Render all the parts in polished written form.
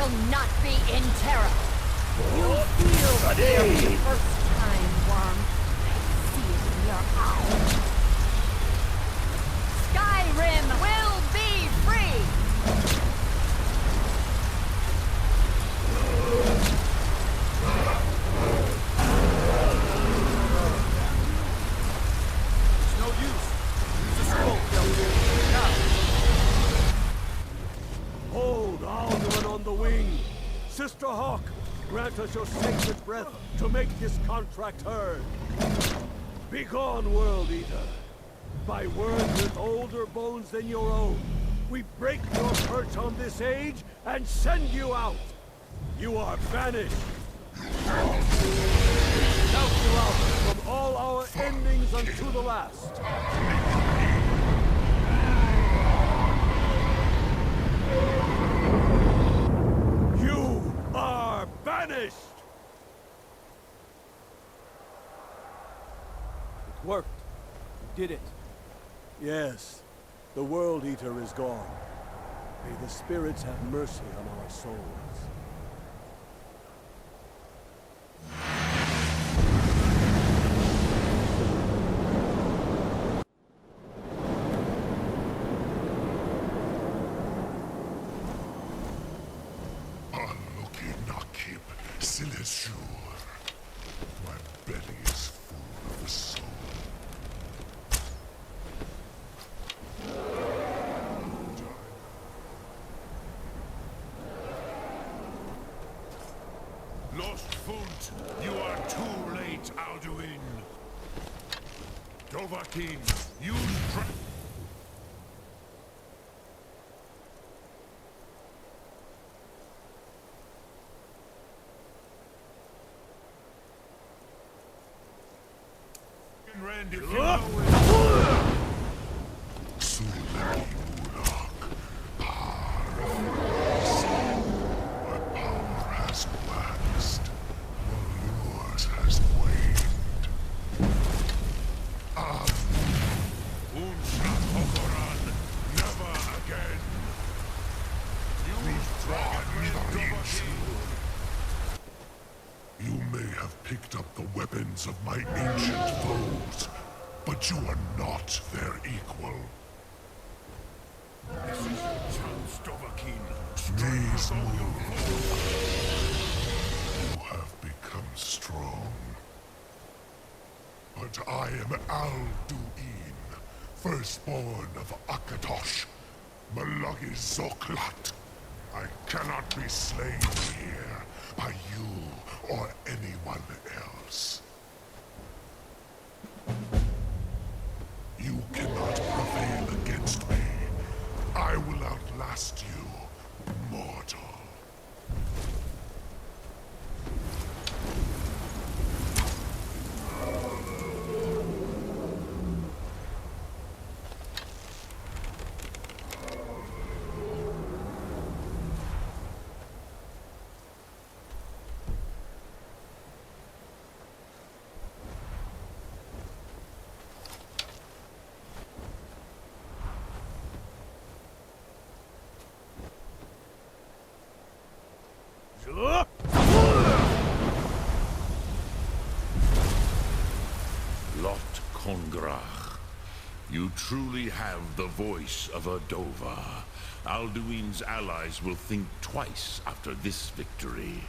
will not be in terror. You feel fear for the first time, worm. I see it in your eyes. Skyrim will be free! It's no use. Use a scroll, Delta. Now. Hold Alduin on the wing. Sister Hawk, grant us your sacred breath to make this contract heard. Begone, World Eater. By words with older bones than your own, we break your perch on this age and send you out. You are banished. Shout you out from all our endings unto the last. You are banished! It worked. You did it. Yes. The World Eater is gone. May the spirits have mercy on our souls. My belly is full of the soul. Lost Foot, you are too late, Alduin. Dovahkiin, you Rend, if you know it. Sulaki Ulak, where power has waxed, while yours has waned. Unshat Hokoran, never again. Use Dragon Red Dovahkiin. You may have picked up the weapons of my ancient foes, but you are not their equal. This is your chance, Dovahkiin. These moves. You have become strong. But I am Alduin, firstborn of Akatosh, Malagi Zoklat. I cannot be slain here by you or anyone else. You cannot prevail against me. I will outlast you, mortal. Lot Kongrach, you truly have the voice of a Dova. Alduin's allies will think twice after this victory.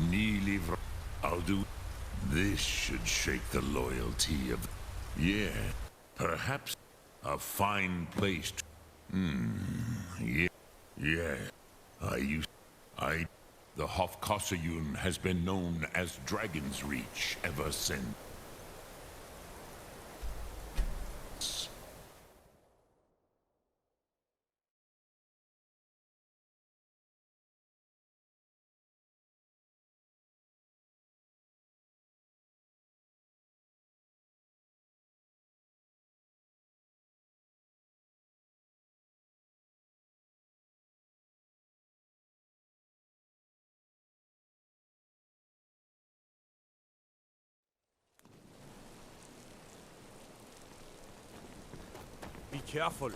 Nilivra Alduin, this should shake the loyalty of... Yeah, perhaps a fine place to... Yeah. The Hofkossayun has been known as Dragon's Reach ever since. Be careful.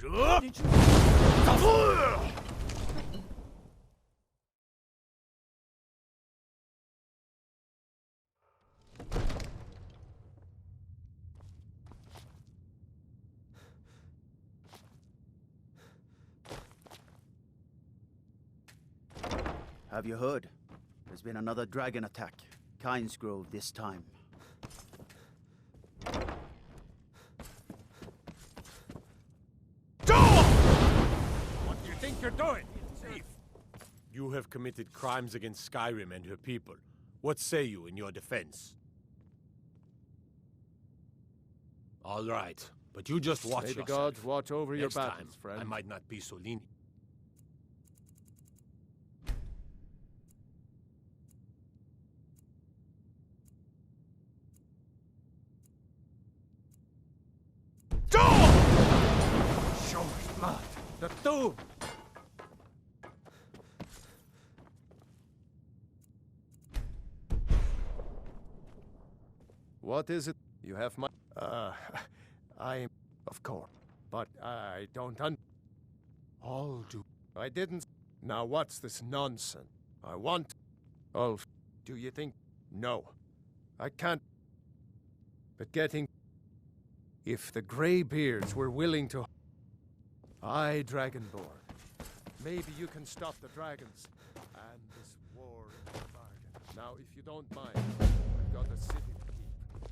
Did you... Have you heard? There's been another dragon attack. Kynes Grove this time. What do you think you're doing, thief? You have committed crimes against Skyrim and her people. What say you in your defense? All right, but you just watch May the yourself. gods watch over your Next time, battles, friend. I might not be so lenient. Show me blood. The tomb. What is it? You have my... Of course. But I don't All do... I didn't... Now what's this nonsense? I want... Ulf, do you think... No. I can't... But getting... If the Greybeards were willing to... I, Dragonborn. Maybe you can stop the dragons. And this war is a bargain. Now, if you don't mind, I've got a city to keep.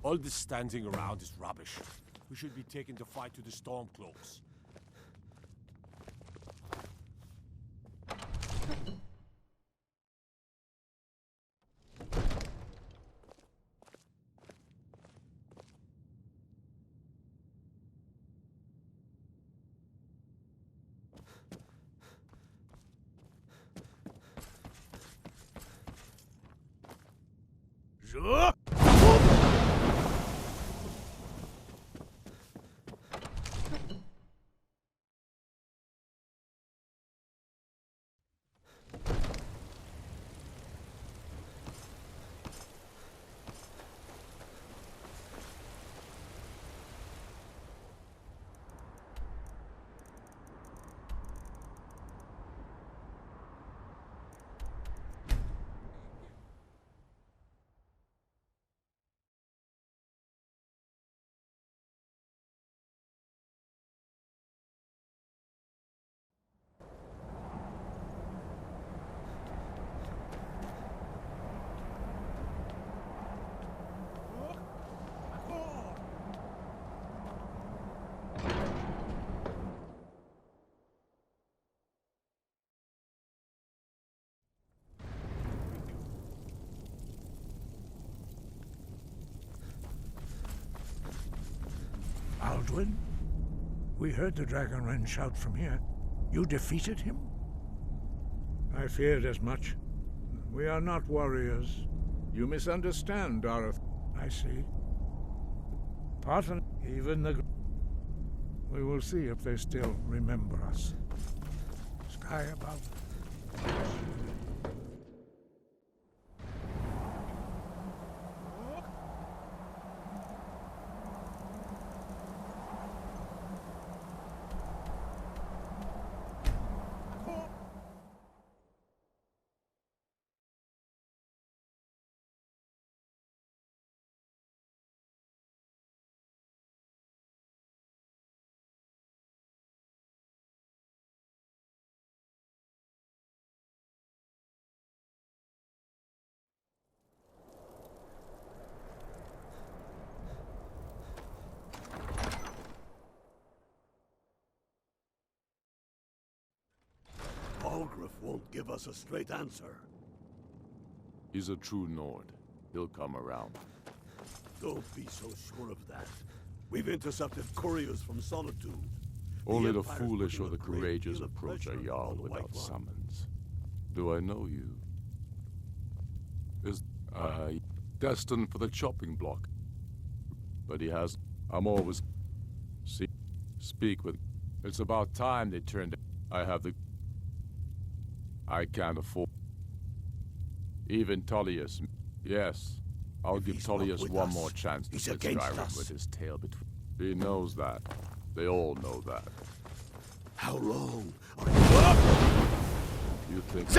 All this standing around is rubbish. We should be taking the fight to the Stormcloaks. Alduin? We heard the Dragonren shout from here. You defeated him? I feared as much. We are not warriors. You misunderstand, Dareth. I see. Pardon, even the... We will see if they still remember us. Sky above. Algrif won't give us a straight answer. He's a true Nord. He'll come around. Don't be so sure of that. We've intercepted couriers from Solitude. Only the Empire's foolish or putting the a great courageous deal of approach a pressure Jarl on the without White One. summons. Do I know you? Is destined for the chopping block? But he has... I'm always... Speak with... It's about time they turned... I have the... I can't afford... Even Tullius... Yes. I'll If give he's not Tullius with one us, more chance to he's hit against Skyrim us. with his tail between... He knows that. They all know that. How long are you... You think...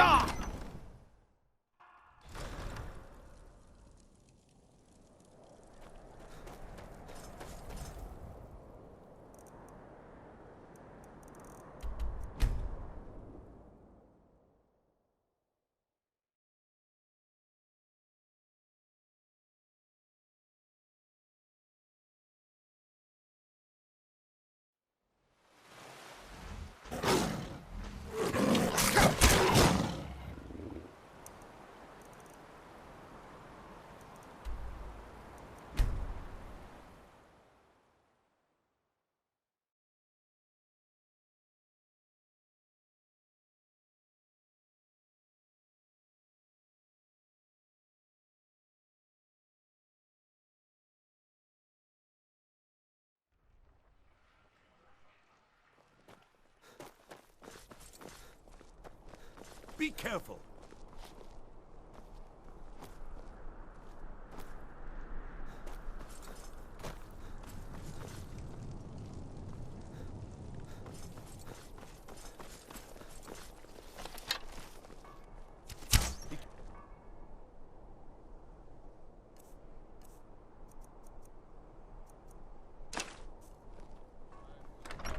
Be careful!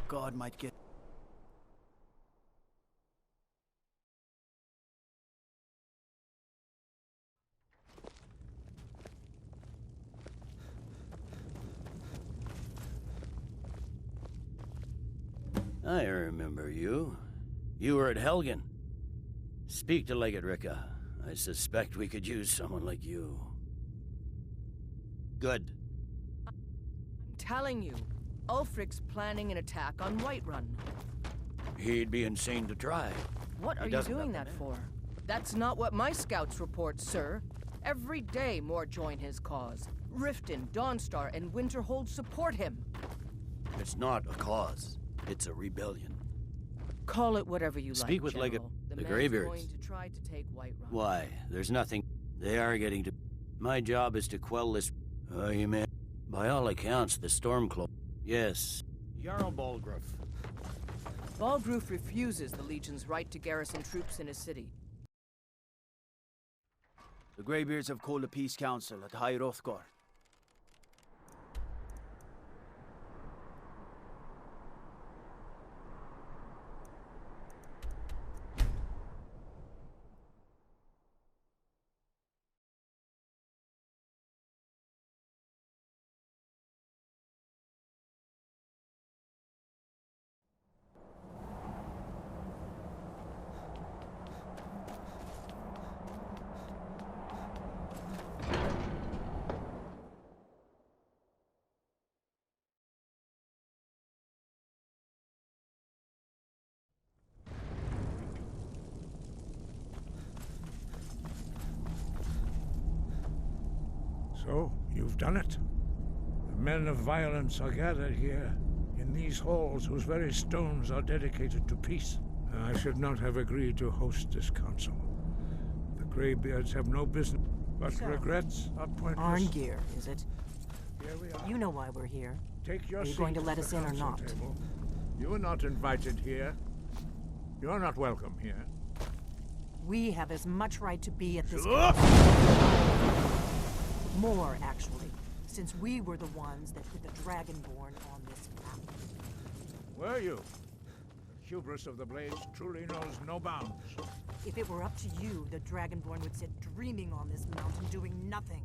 God might get... I remember you. You were at Helgen. Speak to Legate Ricka. I suspect we could use someone like you. Good. I'm telling you, Ulfric's planning an attack on Whiterun. He'd be insane to try. What He are you doesn't doing have that the for? That's not what my scouts report, sir. Every day more join his cause. Riften, Dawnstar, and Winterhold support him. It's not a cause. It's a rebellion. Call it whatever you Speak like, with Legate... General. the man's Greybeards. going to try to take Whiterun. Why? There's nothing... They are getting to... My job is to quell this... Oh, you man... By all accounts, the Stormcloak... Yes. Jarl Balgruuf. Balgruuf refuses the Legion's right to garrison troops in his city. The Greybeards have called a peace council at High Hrothgar. So, you've done it. The men of violence are gathered here, in these halls whose very stones are dedicated to peace. I should not have agreed to host this council. The Greybeards have no business, but So, regrets are pointless. Arngeir, is it? Here we are. You know why we're here. Take your Are you seat going to at let the us in or council not? table. You are not invited here. You're not welcome here. We have as much right to be at this Ugh! More, actually, since we were the ones that put the Dragonborn on this map. Were you? The hubris of the Blades truly knows no bounds. If it were up to you, the Dragonborn would sit dreaming on this mountain doing nothing.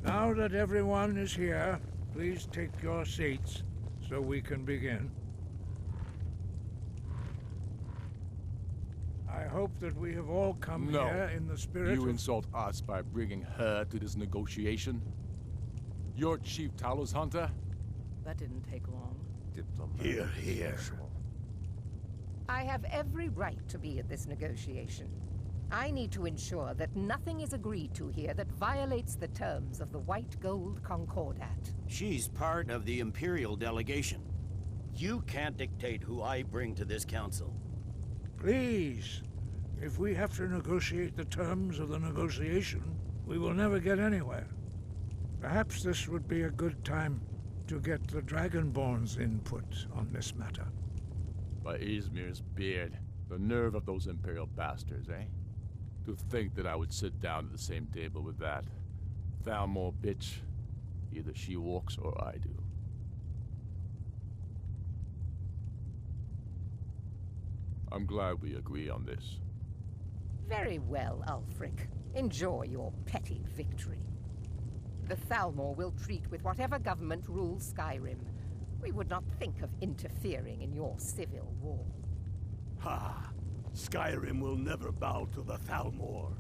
Now that everyone is here, please take your seats so we can begin. I hope that we have all come No. here in the spirit You of... insult us by bringing her to this negotiation? You're Chief Talos Hunter? That didn't take long. Hear, hear. I have every right to be at this negotiation. I need to ensure that nothing is agreed to here that violates the terms of the White Gold Concordat. She's part of the Imperial delegation. You can't dictate who I bring to this council. Please, if we have to negotiate the terms of the negotiation, we will never get anywhere. Perhaps this would be a good time to get the Dragonborn's input on this matter. By Izmir's beard, the nerve of those Imperial bastards, eh? To think that I would sit down at the same table with that Thalmor bitch. Either she walks or I do. I'm glad we agree on this. Very well, Ulfric. Enjoy your petty victory. The Thalmor will treat with whatever government rules Skyrim. We would not think of interfering in your civil war. Ha! Skyrim will never bow to the Thalmor.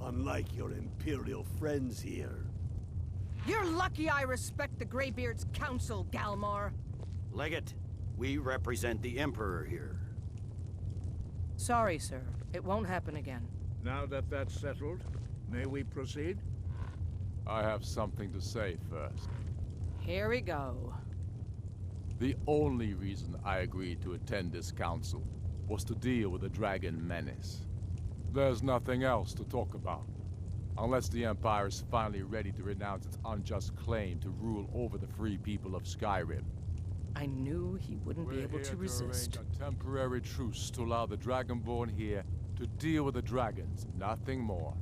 Unlike your Imperial friends here. You're lucky I respect the Greybeard's counsel, Galmar. Legate, we represent the Emperor here. Sorry, sir. It won't happen again. Now that that's settled, may we proceed? I have something to say first. Here we go. The only reason I agreed to attend this council was to deal with the Dragon Menace. There's nothing else to talk about. Unless the Empire is finally ready to renounce its unjust claim to rule over the free people of Skyrim. I knew he wouldn't be able to resist. Arrange a temporary truce to allow the Dragonborn here to deal with the dragons, nothing more.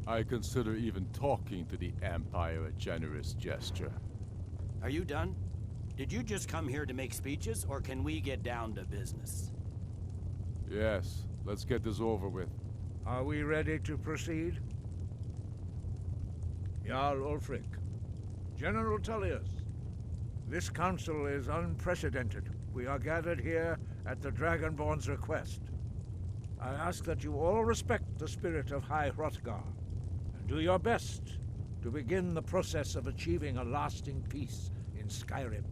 I consider even talking to the Empire a generous gesture. Are you done? Did you just come here to make speeches, or can we get down to business? Yes, let's get this over with. Are we ready to proceed? Jarl Ulfric, General Tullius, this council is unprecedented. We are gathered here at the Dragonborn's request. I ask that you all respect the spirit of High Hrothgar, and do your best to begin the process of achieving a lasting peace in Skyrim.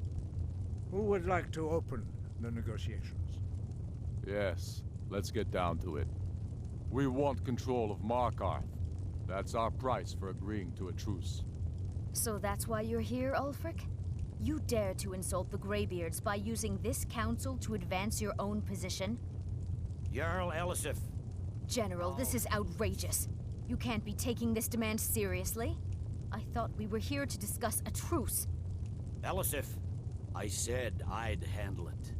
Who would like to open the negotiations? Yes, let's get down to it. We want control of Markarth. That's our price for agreeing to a truce. So that's why you're here, Ulfric? You dare to insult the Greybeards by using this council to advance your own position? Jarl Elisif. General, this is outrageous. You can't be taking this demand seriously. I thought we were here to discuss a truce. Elisif, I said I'd handle it.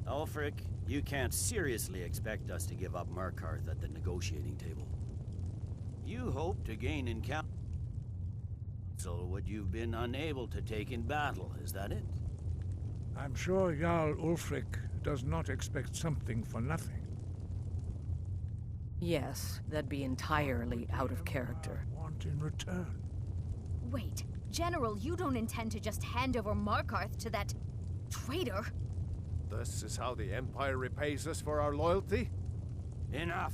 Ulfric, you can't seriously expect us to give up Markarth at the negotiating table. You hope to gain encounter what you've been unable to take in battle, is that it? I'm sure Jarl Ulfric does not expect something for nothing. Yes, that'd be entirely out of character. Want in return? Wait, General, you don't intend to just hand over Markarth to that traitor? This is how the Empire repays us for our loyalty? Enough.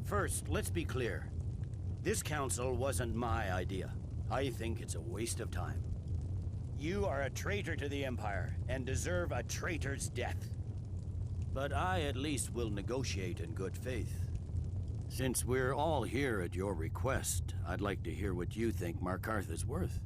First, let's be clear. This council wasn't my idea. I think it's a waste of time. You are a traitor to the Empire, and deserve a traitor's death. But I at least will negotiate in good faith. Since we're all here at your request, I'd like to hear what you think Markarth is worth.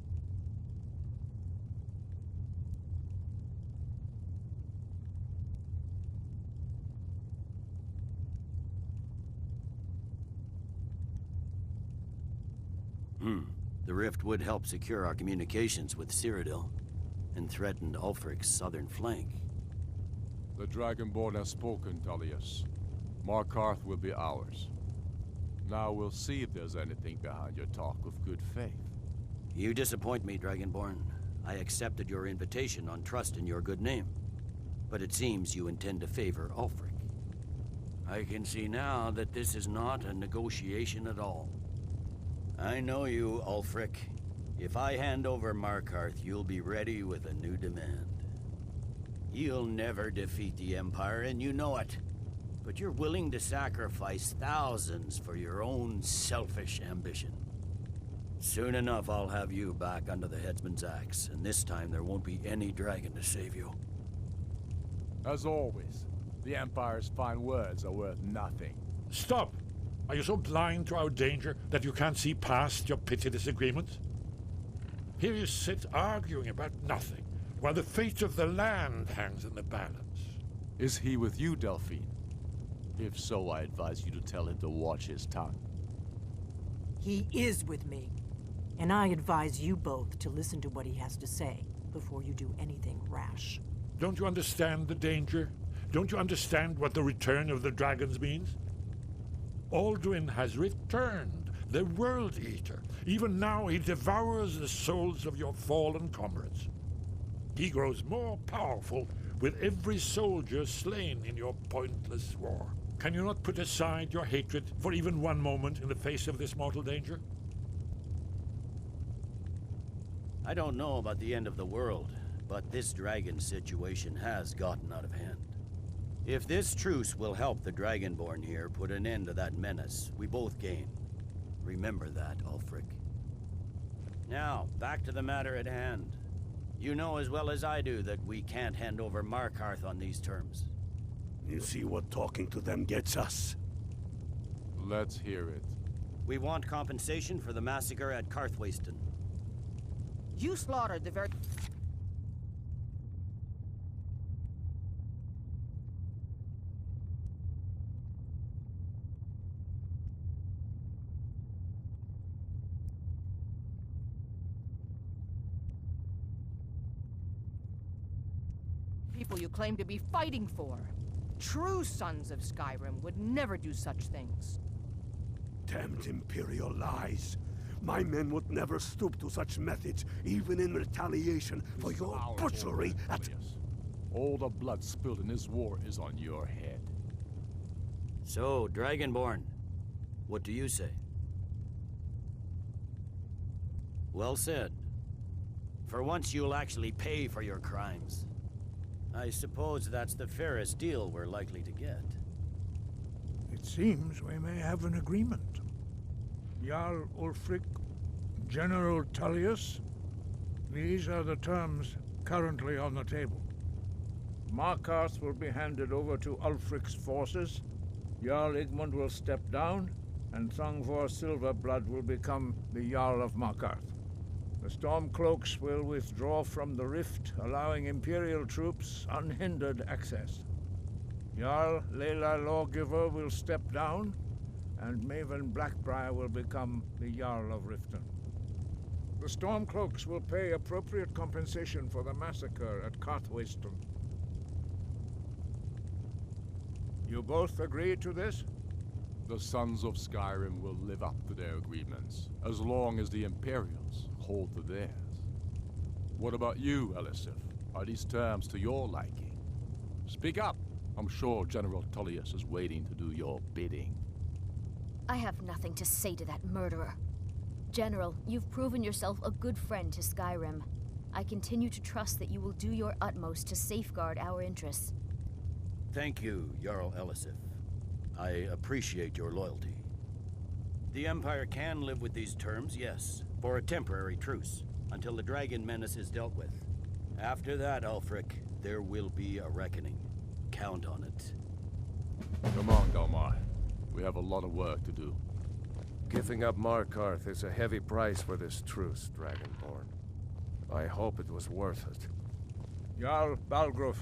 The rift would help secure our communications with Cyrodiil, and threatened Ulfric's southern flank. The Dragonborn has spoken, Tullius. Markarth will be ours. Now we'll see if there's anything behind your talk of good faith. You disappoint me, Dragonborn. I accepted your invitation on trust in your good name. But it seems you intend to favor Ulfric. I can see now that this is not a negotiation at all. I know you, Ulfric. If I hand over Markarth, you'll be ready with a new demand. You'll never defeat the Empire, and you know it. But you're willing to sacrifice thousands for your own selfish ambition. Soon enough, I'll have you back under the headsman's axe, and this time there won't be any dragon to save you. As always, the Empire's fine words are worth nothing. Stop! Are you so blind to our danger that you can't see past your petty disagreements? Here you sit arguing about nothing, while the fate of the land hangs in the balance. Is he with you, Delphine? If so, I advise you to tell him to watch his tongue. He is with me. And I advise you both to listen to what he has to say before you do anything rash. Don't you understand the danger? Don't you understand what the return of the dragons means? Alduin has returned, the World Eater. Even now he devours the souls of your fallen comrades. He grows more powerful with every soldier slain in your pointless war. Can you not put aside your hatred for even one moment in the face of this mortal danger? I don't know about the end of the world, but this dragon situation has gotten out of hand. If this truce will help the Dragonborn here put an end to that menace, we both gain. Remember that, Ulfric. Now, back to the matter at hand. You know as well as I do that we can't hand over Markarth on these terms. You see what talking to them gets us? Let's hear it. We want compensation for the massacre at Karthwasten. You slaughtered the very... people you claim to be fighting for. True sons of Skyrim would never do such things. Damned Imperial lies. My men would never stoop to such methods, even in retaliation for your butchery at... All the blood spilled in this war is on your head. So, Dragonborn, what do you say? Well said. For once you'll actually pay for your crimes. I suppose that's the fairest deal we're likely to get. It seems we may have an agreement. Jarl Ulfric, General Tullius, these are the terms currently on the table. Markarth will be handed over to Ulfric's forces, Jarl Igmund will step down, and Thongvor Silverblood will become the Jarl of Markarth. The Stormcloaks will withdraw from the rift, allowing Imperial troops unhindered access. Jarl Layla Lawgiver will step down, and Maven Blackbriar will become the Jarl of Riften. The Stormcloaks will pay appropriate compensation for the massacre at Karthwasten. You both agree to this? The Sons of Skyrim will live up to their agreements, as long as the Imperials hold to theirs. What about you, Elisif? Are these terms to your liking? Speak up! I'm sure General Tullius is waiting to do your bidding. I have nothing to say to that murderer. General, you've proven yourself a good friend to Skyrim. I continue to trust that you will do your utmost to safeguard our interests. Thank you, Jarl Elisif. I appreciate your loyalty. The Empire can live with these terms, yes, for a temporary truce, until the dragon menace is dealt with. After that, Ulfric, there will be a reckoning. Count on it. Come on, Galmar. We have a lot of work to do. Giving up Markarth is a heavy price for this truce, Dragonborn. I hope it was worth it. Jarl Balgruf,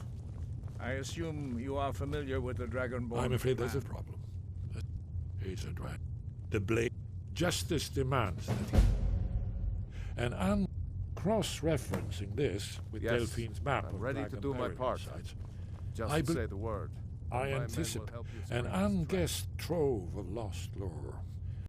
I assume you are familiar with the Dragonborn. I'm afraid there's a problem. He's a dragon. The blade. Justice demands that he... And I'm cross-referencing this with Delphine's map. I'm ready to do my part. Just say the word. I anticipate an unguessed trove of lost lore.